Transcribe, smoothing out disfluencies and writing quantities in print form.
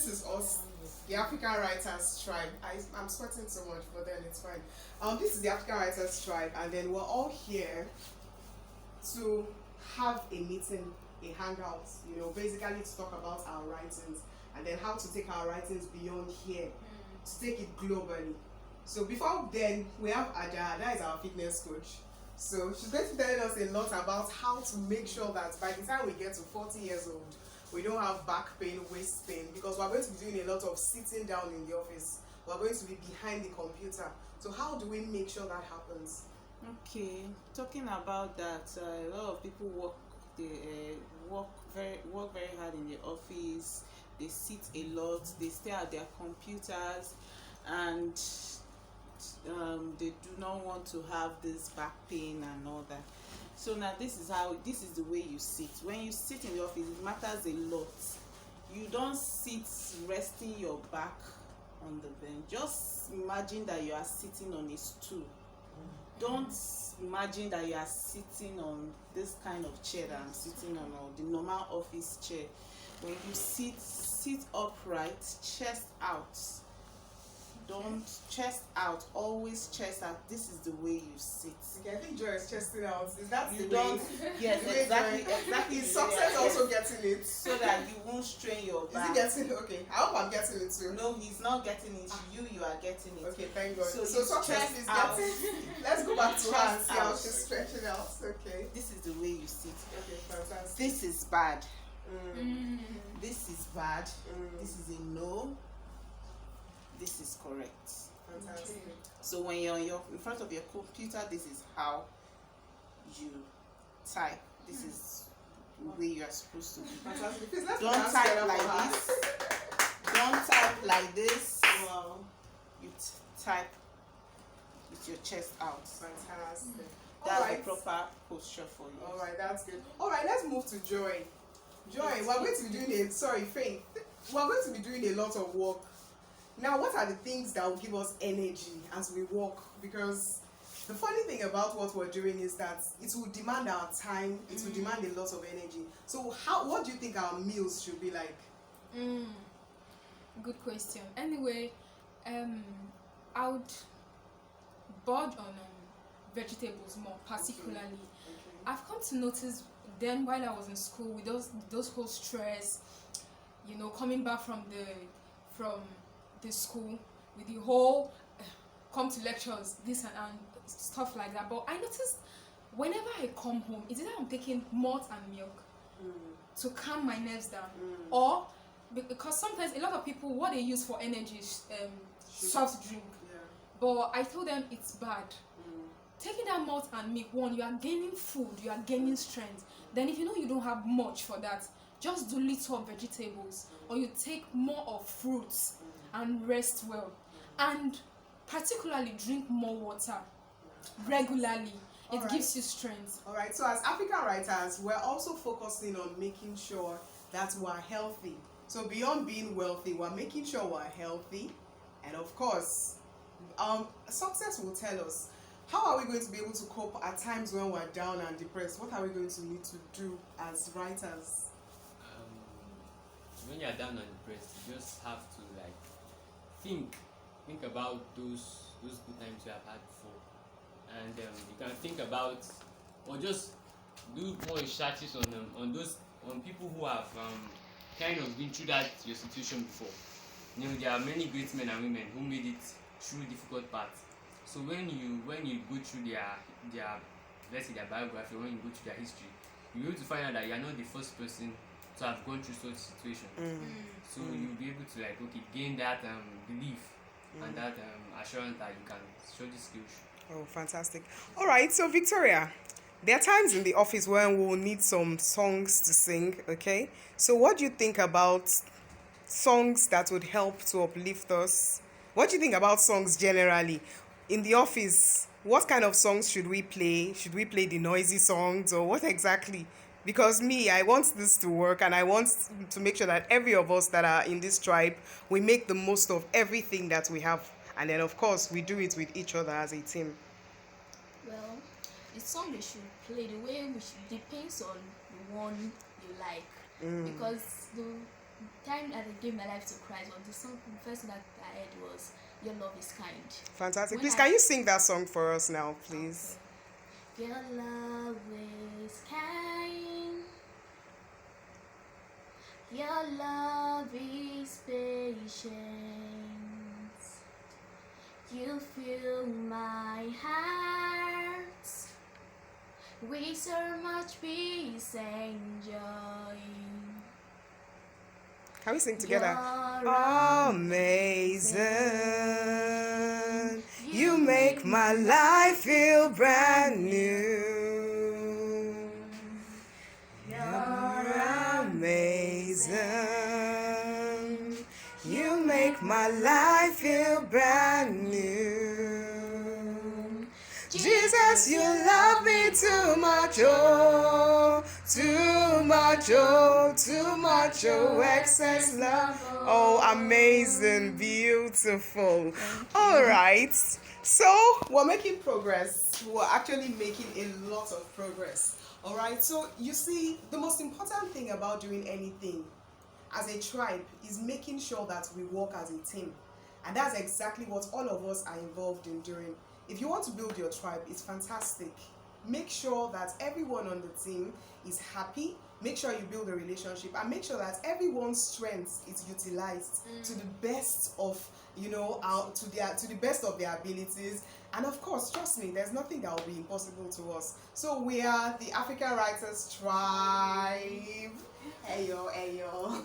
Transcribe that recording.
this is us, the African Writers Tribe. I'm sweating so much, but then it's fine. This is the African Writers Tribe, and then we're all here to have a meeting, a hangout, basically to talk about our writings and then how to take our writings beyond here, to take it globally. So before then, we have Aja, that is our fitness coach. So she's going to be telling us a lot about how to make sure that by the time we get to 40 years old, we don't have back pain, waist pain, because we're going to be doing a lot of sitting down in the office. We're going to be behind the computer. So how do we make sure that happens? Okay, talking about that, a lot of people work very hard in the office. They sit a lot. They stay at their computers, and they do not want to have this back pain and all that. So now this is the way you sit. When you sit in the office, it matters a lot. You don't sit resting your back on the bench. Just imagine that you are sitting on a stool. Don't imagine that you are sitting on this kind of chair that I'm sitting on, or the normal office chair. When you sit upright, chest out. Don't chest out, always chest out. This is the way you sit. Okay, I think Joy is chesting out. Is that You the don't, way? yes, exactly. Is success also getting it? So that you won't strain your back. Is he getting it? Okay, I hope I'm getting it too. No, he's not getting it. You are getting it. Okay, thank God. So success is out. getting. Let's go back to her and Chest see how out. she's stretching out. Okay. This is the way you sit. Okay, fantastic. This is bad. This is bad. This is a no. This is correct. Fantastic. So when you're in front of your computer, this is how you type. This is the way you are supposed to be. Fantastic. Please, let's Don't dance type together like for her. this. Don't type like this. Wow. You type with your chest out. Fantastic. That's Alright. the proper posture for you. Alright, that's good. Alright, let's move to Joy. Joy, we're going to be doing Faith. We're going to be doing a lot of work. Now, what are the things that will give us energy as we work? Because the funny thing about what we're doing is that it will demand our time, it will demand a lot of energy. So what do you think our meals should be like? Good question. Anyway, I would budge on vegetables more, particularly. Okay. I've come to notice then while I was in school with those whole stress, coming back from the school with the whole come to lectures, this and stuff like that. But I noticed whenever I come home, it's either I'm taking malt and milk to calm my nerves down, or because sometimes a lot of people what they use for energy is soft drink. Yeah. But I told them it's bad. Taking that malt and milk, one, you are gaining food, you are gaining strength. Then if you know you don't have much for that, just do little of vegetables, or you take more of fruits and rest well. And particularly drink more water regularly. It Alright. gives you strength. Alright, so as African writers, we're also focusing on making sure that we're healthy. So beyond being wealthy, we're making sure we're healthy. And of course, success will tell us, how are we going to be able to cope at times when we're down and depressed? What are we going to need to do as writers? When you're down and depressed, you just have to think about those good times you have had before, and you can think about, or just do more researches on people who have kind of been through that your situation before. There are many great men and women who made it through difficult paths. So when you go through their let's say their biography, when you go through their history, you'll be able to find out that you are not the first person to have gone through such situation. So you'll be able to gain that belief and that assurance that you can show these skills. Oh, fantastic. All right, so Victoria, there are times in the office when we'll need some songs to sing, okay? So what do you think about songs that would help to uplift us? What do you think about songs generally? In the office, what kind of songs should we play? Should we play the noisy songs, or what exactly? Because I want this to work, and I want to make sure that every of us that are in this tribe, we make the most of everything that we have. And then, of course, we do it with each other as a team. Well, the song they should play, the way depends on the one you like. Because time that I gave my life to Christ, was the first thing that I heard was "Your love is kind." Fantastic. When Please, I- can you sing that song for us now, please? Your love is kind. Your love is patient. You fill my heart with so much peace and joy. Can we sing together? You're Amazing. You make my life feel brand new. You're amazing. You make my life feel brand new. Jesus, you love me too much, oh, too much, oh, too much, oh, excess love. Oh, amazing, beautiful. All right, so we're making progress. We're actually making a lot of progress. All right, so you see, the most important thing about doing anything as a tribe is making sure that we work as a team. And that's exactly what all of us are involved in doing. If you want to build your tribe, it's fantastic. Make sure that everyone on the team is happy. Make sure you build a relationship and make sure that everyone's strength is utilized to the best of, to the best of their abilities. And of course, trust me, there's nothing that will be impossible to us. So we are the African Writers Tribe. Hey yo.